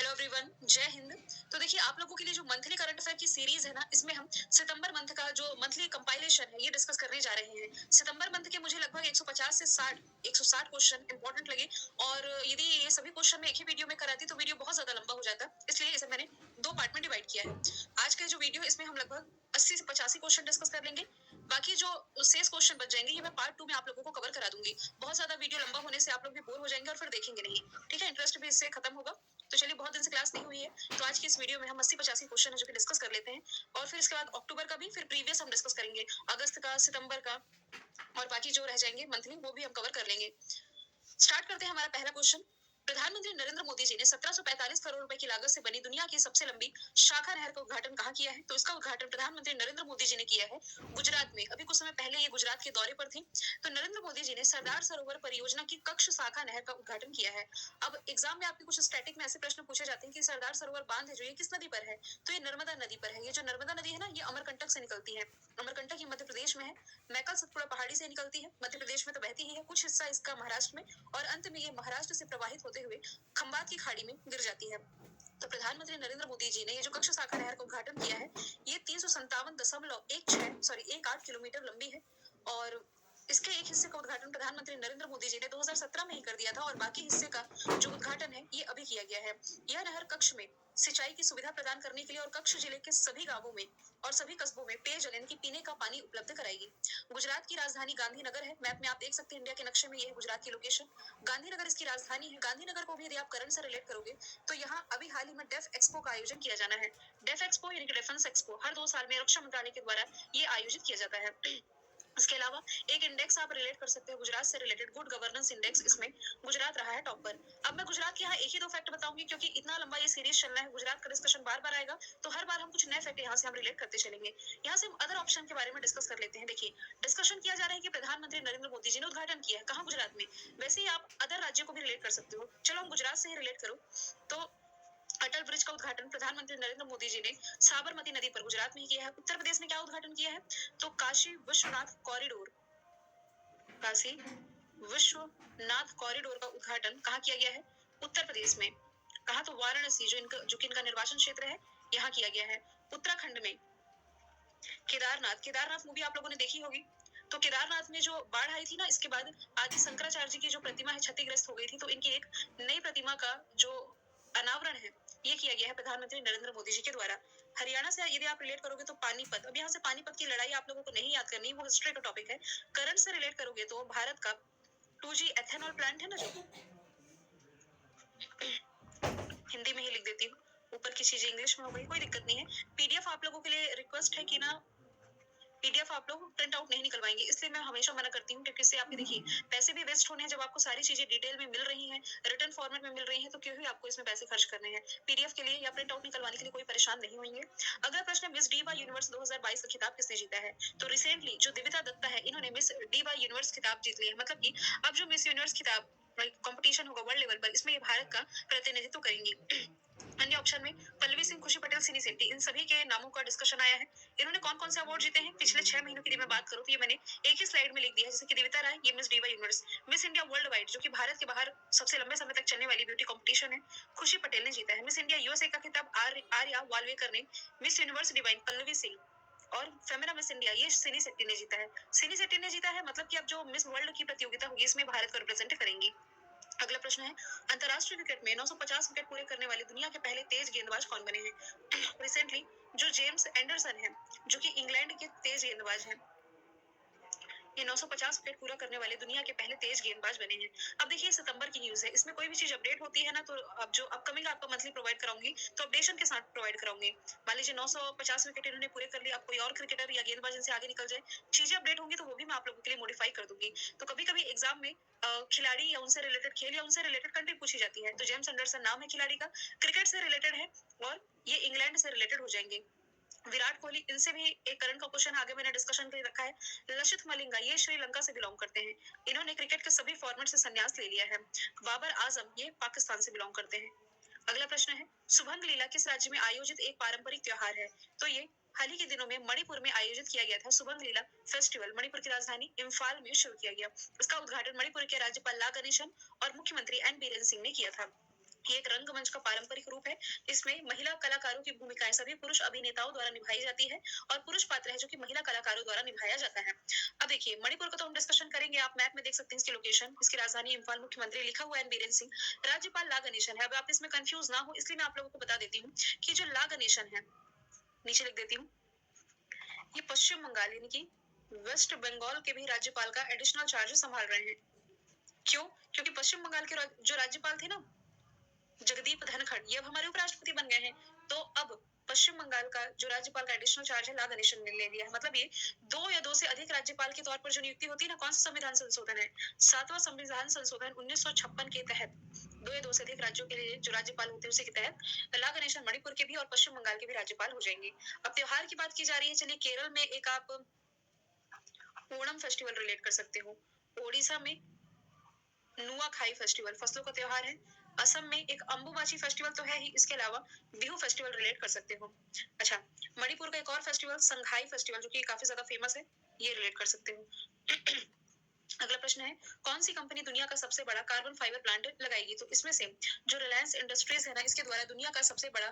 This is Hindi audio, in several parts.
हेलो एवरीवन, जय हिंद। तो देखिए आप लोगों के लिए जो मंथली करंट अफेयर की सीरीज है ना, इसमें हम सितंबर मंथ का जो मंथली कंपाइलेशन है ये डिस्कस करने जा रहे हैं। सितंबर मंथ के मुझे लगभग 150 से 160 क्वेश्चन इंपॉर्टेंट लगे। और यदि ये सभी क्वेश्चन मैं एक ही वीडियो में कराती तो वीडियो बहुत ज्यादा लंबा हो जाता, इसलिए इसे मैंने दो पार्ट में डिवाइड किया है। आज का जो वीडियो इसमें हम लगभग 80 से 85 क्वेश्चन डिस्कस कर लेंगे। बाकी जो शेष क्वेश्चन बच जाएंगे ये मैं पार्ट 2 में आप लोगों को कवर करा दूंगी। बहुत ज्यादा वीडियो लंबा होने से आप लोग भी बोर हो जाएंगे और फिर देखेंगे नहीं। ठीक है, इंटरेस्ट भी इससे खत्म होगा। तो चलिए, बहुत दिन से क्लास नहीं हुई है, तो आज की इस वीडियो में हम 80-85 क्वेश्चन है जो कि डिस्कस कर लेते हैं। और फिर इसके बाद अक्टूबर का भी, फिर प्रीवियस हम डिस्कस करेंगे, अगस्त का, सितंबर का, और बाकी जो रह जाएंगे मंथली वो भी हम कवर कर लेंगे। स्टार्ट करते हैं हमारा पहला क्वेश्चन। प्रधानमंत्री नरेंद्र मोदी जी ने 1745 करोड़ रुपए की लागत से बनी दुनिया की सबसे लंबी शाखा नहर का उद्घाटन कहाँ किया है? तो इसका उद्घाटन प्रधानमंत्री नरेंद्र मोदी जी ने किया है गुजरात में। अभी कुछ समय पहले ये गुजरात के दौरे पर थी। तो नरेंद्र मोदी जी ने सरदार सरोवर परियोजना की कक्ष शाखा नहर का उद्घाटन किया है। अब एग्जाम में आपके कुछ स्टैटिक में ऐसे प्रश्न पूछे जाते हैं कि सरदार सरोवर बांध है जो ये किस नदी पर है? तो ये नर्मदा नदी पर है। ये जो नर्मदा नदी है ना, ये अमरकंटक से निकलती है। अमरकंटक ये मध्य प्रदेश में है। मैकल सतपुड़ा पहाड़ी से निकलती है, मध्य प्रदेश में तो बहती ही है, कुछ हिस्सा इसका महाराष्ट्र में, और अंत में ये महाराष्ट्र से प्रवाहित होते हुए खंबात की खाड़ी में गिर जाती है। तो प्रधानमंत्री नरेंद्र मोदी जी ने ये जो कक्ष शाखा नहर का उद्घाटन किया है, ये 357.16 किलोमीटर लंबी है। और इसके एक हिस्से का उद्घाटन प्रधानमंत्री नरेंद्र मोदी जी ने 2017 में ही कर दिया था, और बाकी हिस्से का जो उद्घाटन है ये अभी किया गया है। यह नहर कक्ष में सिंचाई की सुविधा प्रदान करने के लिए और कक्ष जिले के सभी गांवों में और सभी कस्बों में पेयजल यानी कि पीने का पानी उपलब्ध कराएगी। गुजरात की राजधानी गांधीनगर है। मैप में आप देख सकते हैं, इंडिया के नक्शे में ये है गुजरात की लोकेशन। गांधीनगर इसकी राजधानी है। गांधीनगर को भी यदि आप करंट से रिलेट करोगे तो यहाँ अभी हाल ही में डेफ एक्सपो का आयोजन किया जाना है। डेफ एक्सपो यानी कि डिफेंस एक्सपो हर 2 साल में रक्षा मंत्रालय के द्वारा ये आयोजित किया जाता है। इसके अलावा एक इंडेक्स आप रिलेट कर सकते हो गुजरात से रिलेटेड, गुड गवर्नेंस इंडेक्स, इसमें गुजरात रहा है टॉप पर। अब मैं गुजरात के यहाँ एक ही 2 फैक्ट बताऊंगी, क्योंकि इतना लंबा ये सीरीज चलना है, गुजरात का डिस्कशन बार बार आएगा, तो हर बार हम कुछ नए फैक्ट यहाँ से हम रिलेट करते चलेंगे। यहाँ से हम अदर ऑप्शन के बारे में डिस्कस कर लेते हैं। देखिए, डिस्कशन किया जा रहा है कि प्रधानमंत्री नरेंद्र मोदी जी ने उद्घाटन किया है, कहाँ? गुजरात में। वैसे ही आप अदर राज्यों को भी रिलेट कर सकते हो। चलो हम गुजरात से ही रिलेट करो तो अटल ब्रिज का उद्घाटन प्रधानमंत्री नरेंद्र मोदी जी ने साबरमती नदी पर गुजरात में ही किया है। उत्तर प्रदेश में क्या उद्घाटन किया है? तो काशी विश्वनाथ कॉरिडोर, काशी विश्वनाथ कॉरिडोर का उद्घाटन कहाँ किया गया है? उत्तर प्रदेश में। कहा? तो वाराणसी, जो कि इनका निर्वाचन क्षेत्र है, यहाँ किया गया है। उत्तराखंड में केदारनाथ, केदारनाथ मूवी आप लोगों ने देखी होगी। तो केदारनाथ में जो बाढ़ आई थी ना, इसके बाद आदि शंकराचार्य जी की जो प्रतिमा है क्षतिग्रस्त हो गई थी, तो इनकी एक नई प्रतिमा का जो अनावरण है ये किया गया है प्रधानमंत्री नरेंद्र मोदी जी के द्वारा। हरियाणा से यदि आप रिलेट करोगे तो पानीपत। अब यहाँ से पानीपत की लड़ाई आप लोगों को नहीं याद करनी, वो हिस्ट्री का टॉपिक है। करंट से रिलेट करोगे तो भारत का 2G एथेनॉल प्लांट है ना, जो हिंदी में ही लिख देती हूँ, ऊपर की चीजें इंग्लिश में हो गई, कोई दिक्कत नहीं है। पीडीएफ आप लोगों के लिए रिक्वेस्ट है कि ना, पीडीएफ आप लोग प्रिंट आउट नहीं निकलवाएंगे, इसलिए मैं हमेशा मना करती हूँ, क्योंकि इससे आपके देखिए पैसे भी वेस्ट होने हैं। जब आपको सारी चीजें डिटेल में मिल रही हैं, रिटर्न फॉर्मेट में मिल रही हैं, तो क्यों ही आपको इसमें पैसे खर्च करने हैं? पीडीएफ के लिए या प्रिंट आउट निकलवाने के लिए कोई परेशान नहीं होंगे। अगला प्रश्न है, मिस डीबा यूनिवर्स 2022 का खिताब किसने जीता है? तो रिसेंटली जो दिविता दत्ता है, इन्होंने मिस डीबा यूनिवर्स खिताब जीत लिया है। मतलब कि अब जो मिस यूनिवर्स खिताब कंपटीशन होगा वर्ल्ड लेवल पर, इसमें ये भारत का प्रतिनिधित्व करेंगी। अन्य ऑप्शन में पल्लवी सिंह, खुशी पटेल, सिनी सेट्टी, इन सभी के नामों का डिस्कशन आया है। इन्होंने कौन कौन से अवार्ड जीते हैं पिछले 6 महीनों की मैं बात करूं तो ये मैंने एक ही स्लाइड में लिख दिया है। जैसे कि दिविता राय, ये miss diva universe. Miss India world wide, जो कि भारत के बाहर सबसे लंबे समय तक चलने वाली ब्यूटी कॉम्पिटिशन है, खुशी पटेल ने जीता है। मिस इंडिया यूएसए का खिताब आर्या वालवेकर ने। Miss universe divine Pallavi Singh, और फेमिना मिस इंडिया ये सिनी सेट्टी ने जीता है। सिनी सेट्टी ने जीता है, मतलब कि अब जो मिस वर्ल्ड की प्रतियोगिता होगी इसमें भारत को रिप्रेजेंट करेंगी। अगला प्रश्न है, अंतरराष्ट्रीय क्रिकेट में 950 विकेट पूरे करने वाले दुनिया के पहले तेज गेंदबाज कौन बने हैं? रिसेंटली जो जेम्स एंडरसन है, जो कि इंग्लैंड के तेज गेंदबाज हैं, ये 950 विकेट पूरा करने वाले दुनिया के पहले तेज गेंदबाज बने हैं। अब देखिए, सितंबर की न्यूज है, इसमें कोई भी चीज अपडेट होती है ना, तो अब जो अपकमिंग आपको मंथली प्रोवाइड कराऊंगी, तो अपडेशन के साथ प्रोवाइड कराऊंगी। मान लीजिए 950 विकेट इन्होंने पूरे कर लिए, अब कोई और क्रिकेटर या गेंदबाज इनसे आगे निकल जाए, चीजें अपडेट होंगी तो वो भी मैं आप लोगों के लिए मॉडिफाई कर दूंगी। तो कभी कभी एग्जाम में खिलाड़ी या उनसे रिलेटेड खेल या उनसे रिलेटेड कंट्री पूछी जाती है। तो जेम्स एंडरसन नाम है खिलाड़ी का, क्रिकेट से रिलेटेड है, और ये इंग्लैंड से रिलेटेड हो जाएंगे। विराट कोहली, इनसे भी एक करंट का क्वेश्चन आगे मैंने डिस्कशन के लिए रखा है। लसित मलिंगा, ये श्रीलंका से बिलोंग करते हैं, इन्होंने क्रिकेट के सभी फॉर्मेट से संन्यास ले लिया है। बाबर आजम, ये पाकिस्तान से बिलोंग करते हैं। अगला प्रश्न है, सुभंग लीला किस राज्य में आयोजित एक पारंपरिक त्योहार है? तो ये हाल ही के दिनों में मणिपुर में आयोजित किया गया था। सुभंग लीला फेस्टिवल मणिपुर की राजधानी इम्फाल में शुरू किया गया। इसका उद्घाटन मणिपुर के राज्यपाल ला गणेशन और मुख्यमंत्री एन बीरेन सिंह ने किया था। ये एक रंगमंच का पारंपरिक रूप है। इसमें महिला कलाकारों की भूमिकाएं सभी पुरुष अभिनेताओं द्वारा निभाई जाती है और पुरुष पात्र है जो कि महिला कलाकारों द्वारा निभाया जाता है। अब देखिए मणिपुर का तो हम डिस्कशन करेंगे, आप मैप में देख सकते हैं इसकी लोकेशन, इसकी राजधानी इम्फाल, मुख्यमंत्री लिखा हुआ है बीरेन सिंह, राज्यपाल ला गणेशन है। अब आप इसमें कंफ्यूज ना हो इसलिए मैं आप लोगों को बता देती हूँ कि जो ला गणेशन है, नीचे लिख देती हूँ, ये पश्चिम बंगाल यानी कि वेस्ट बंगाल के भी राज्यपाल का एडिशनल चार्ज संभाल रहे हैं। क्यों? क्योंकि पश्चिम बंगाल के जो राज्यपाल थे ना, जगदीप धनखड़, ये अब हमारे उपराष्ट्रपति बन गए हैं। तो अब पश्चिम बंगाल का जो राज्यपाल का एडिशनल चार्ज है ला गणेशन ने ले लिया है। मतलब ये दो या दो से अधिक राज्यपाल के तौर पर जो नियुक्ति होती है ना, कौन सा संविधान संशोधन है, 7वां संविधान संशोधन 1956 के तहत दो या दो से अधिक राज्यों के लिए जो राज्यपाल होते हैं उसी के तहत ला गणेशन मणिपुर के भी और पश्चिम बंगाल के भी राज्यपाल हो जाएंगे। अब त्योहार की बात की जा रही है, चलिए केरल में एक आप ओणम फेस्टिवल रिलेट कर सकते हो, ओडिशा में नुआखाई फेस्टिवल फसलों का त्योहार है, असम में एक अंबुबाची फेस्टिवल तो है ही, इसके अलावा बिहू फेस्टिवल रिलेट कर सकते हो। अच्छा, मणिपुर का एक और फेस्टिवल संघाई फेस्टिवल जो कि काफी ज्यादा फेमस है, ये रिलेट कर सकते हो। अगला प्रश्न है, कौन सी कंपनी दुनिया का सबसे बड़ा कार्बन फाइबर प्लांट लगाएगी? तो इसमें से जो रिलायंस इंडस्ट्रीज है ना, इसके द्वारा दुनिया का सबसे बड़ा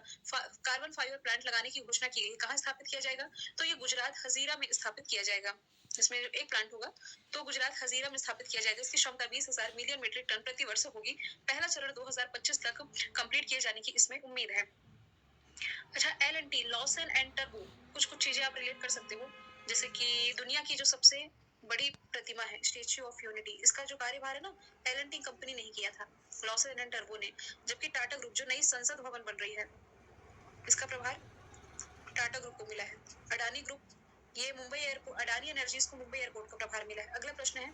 कार्बन फाइबर प्लांट लगाने की घोषणा की गई। कहाँ स्थापित किया जाएगा? तो ये गुजरात हजीरा में स्थापित किया जाएगा। इसमें एक प्लांट होगा तो गुजरात हजीरा में स्थापित किया जाएगा। इसकी क्षमता 20,000 मिलियन मीट्रिक टन प्रति वर्ष होगी। पहला चरण 2025 तक कंप्लीट किए जाने की इसमें उम्मीद है। अच्छा, L&T, लॉसन एंड टर्बो, कुछ कुछ चीजें आप रिलेट कर सकते हो, जैसे कि दुनिया की जो सबसे बड़ी प्रतिमा है स्टेच्यू ऑफ यूनिटी, इसका जो कार्यभार है ना, L&T कंपनी नहीं किया था, लॉसन एंड टर्बो ने। जबकि टाटा ग्रुप जो नई संसद भवन बन रही है, इसका प्रभार टाटा ग्रुप को मिला है। अडानी ग्रुप, ये मुंबई एयरपोर्ट, अडानी एनर्जीज को मुंबई एयरपोर्ट का प्रभार मिला है। अगला प्रश्न है,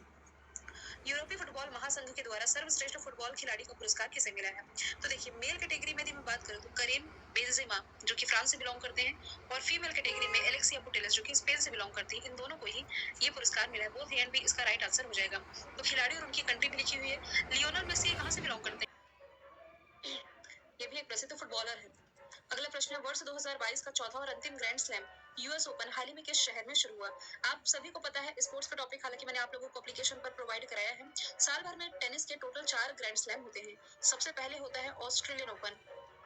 यूरोपीय फुटबॉल महासंघ के द्वारा सर्वश्रेष्ठ फुटबॉल खिलाड़ी का पुरस्कार किसे मिला है? तो देखिए मेल कैटेगरी में यदि मैं बात करूं तो करीम बेंजेमा जो कि फ्रांस से बिलोंग करते हैं, और फीमेल कैटेगरी में एलेक्सिया पुटेलस जो कि स्पेन से बिलोंग करती है, इन दोनों को ही ये पुरस्कार मिला है। बोथ ए एंड बी इसका राइट आंसर हो जाएगा। तो खिलाड़ी और उनकी कंट्री भी लिखी हुई है। लियोनल मेसी कहाँ से बिलोंग करते हैं? ये भी एक प्रसिद्ध फुटबॉलर है। अगला प्रश्न है, वर्ष 2022 का चौथा और अंतिम ग्रैंड स्लैम यूएस ओपन हाल ही में किस शहर में शुरू हुआ? आप सभी को पता है स्पोर्ट्स का टॉपिक, हालांकि मैंने आप लोगों को एप्लीकेशन पर प्रोवाइड कराया है। साल भर में टेनिस के टोटल 4 ग्रैंड स्लैम होते हैं। सबसे पहले होता है ऑस्ट्रेलियन ओपन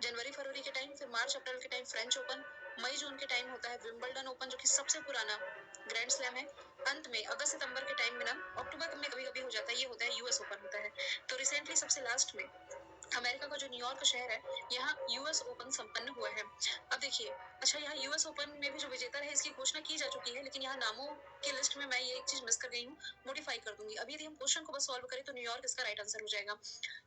जनवरी फरवरी के टाइम, फिर मार्च अप्रैल के टाइम फ्रेंच ओपन, मई जून के टाइम होता है विंबलडन ओपन जो कि सबसे पुराना ग्रैंड स्लैम है। अंत में अगस्त सितंबर के टाइम में ना, अक्टूबर में कभी कभी हो जाता है, ये होता है यूएस ओपन होता है। तो रिसेंटली सबसे लास्ट में अमेरिका का जो न्यूयॉर्क शहर है, यहाँ यूएस ओपन संपन्न हुआ है। अब देखिए, अच्छा यहाँ यूएस ओपन में भी जो विजेता है इसकी घोषणा की जा चुकी है, लेकिन यहाँ नामों की लिस्ट में मैं ये एक चीज मिस कर गई हूँ, मोडिफाई कर दूंगी। अभी यदि हम क्वेश्चन को बस सॉल्व करें तो न्यूयॉर्क इसका राइट आंसर हो जाएगा।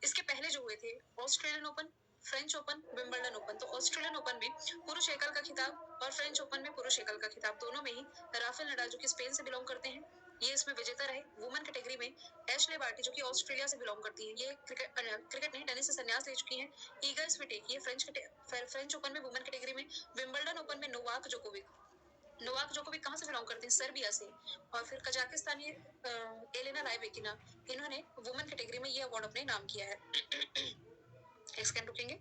इसके पहले जो हुए थे Australian open, French open, Wimbledon open, तो ऑस्ट्रेलियन ओपन में पुरुष एकल का खिताब और फ्रेंच ओपन में पुरुष एकल का खिताब, दोनों में ही राफेल नडाल जो कि स्पेन से बिलोंग करते हैं, ये इसमें विजेता रहे। वुमेन कैटेगरी में एशले बार्टी जो कि ऑस्ट्रेलिया से बिलोंग करती है, ये क्रिकेट नहीं टेनिस से संन्यास ले चुकी हैं। ईगा स्विटेक, ये फ्रेंच ओपन में वुमेन कैटेगरी में। विंबलडन ओपन में नोवाक जोकोविक कहाँ से बिलोंग करते हैं? सर्बिया से। और फिर कजाकिस्तानी एलेना रायबेकिना, इन्होंने वुमेन कैटेगरी में ये अवार्ड अपने नाम किया है। एक सेकंड रुकेंगे।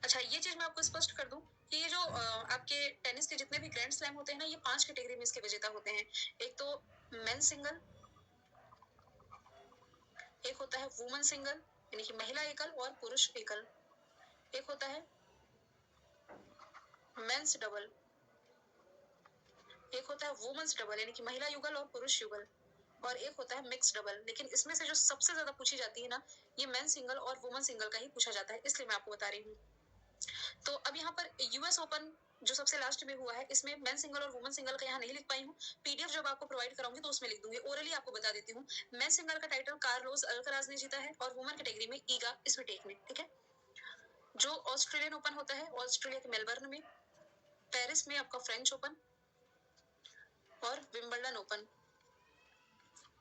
अच्छा, ये चीज मैं आपको स्पष्ट कर दूं कि ये जो आपके टेनिस के जितने भी ग्रैंड स्लैम होते हैं ना, ये 5 कैटेगरी में इसके विजेता होते हैं। एक तो मेन सिंगल, एक होता है वुमेन सिंगल यानी कि महिला एकल और पुरुष एकल, एक होता है मेंस डबल, एक होता है वुमेन्स डबल यानी कि महिला युगल और पुरुष युगल, और एक होता है मिक्स डबल। लेकिन इसमें से जो सबसे ज्यादा पूछी जाती है ना, ये मेन सिंगल और वुमेन सिंगल का ही पूछा जाता है, इसलिए मैं आपको बता रही हूँ। तो अब यहाँ पर यूएस ओपन जो सबसे लास्ट में हुआ है, इसमें मेन सिंगल और वुमेन सिंगल का यहाँ नहीं लिख पाई हूँ। पीडीएफ जब आपको प्रोवाइड कराऊंगी तो उसमें लिख दूंगी। ओरली आपको बता देती हूँ, मेन सिंगल का टाइटल कार्लोस अल्कराज ने जीता है और वुमेन कैटेगरी में ईगा स्विटेक ने। ठीक है। जो ऑस्ट्रेलियन ओपन होता है ऑस्ट्रेलिया के मेलबर्न में, पेरिस में आपका फ्रेंच ओपन, और विंबलडन ओपन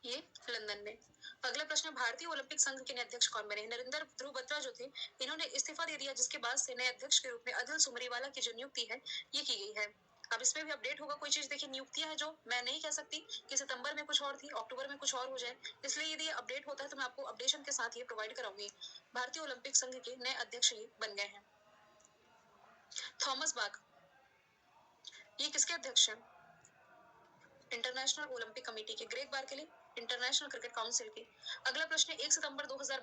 ये लंदन में। अगला प्रश्न, भारतीय ओलंपिक संघ के नए अध्यक्ष कौन बने? नरेंद्र ध्रुव बत्रा जो थे, इन्होंने इस्तीफा दे दिया, जिसके बाद से नए अध्यक्ष के रूप में अदिल सुमरीवाला की जो नियुक्ति है ये की गई है। अब इसमें भी अपडेट होगा कोई चीज। देखिए नियुक्तियां है जो मैं नहीं कह सकती कि सितंबर में कुछ और थी, अक्टूबर में कुछ और हो जाए, इसलिए यदि अपडेट होता है तो मैं आपको अपडेशन के साथ ये प्रोवाइड कराऊंगी। भारतीय ओलंपिक संघ के नए अध्यक्ष ये बन गए हैं। थॉमस बाक, ये किसके अध्यक्ष हैं? इंटरनेशनल ओलंपिक कमेटी के। Greg Barclay, international cricket council के। अगला प्रश्न, 1 सितंबर 2022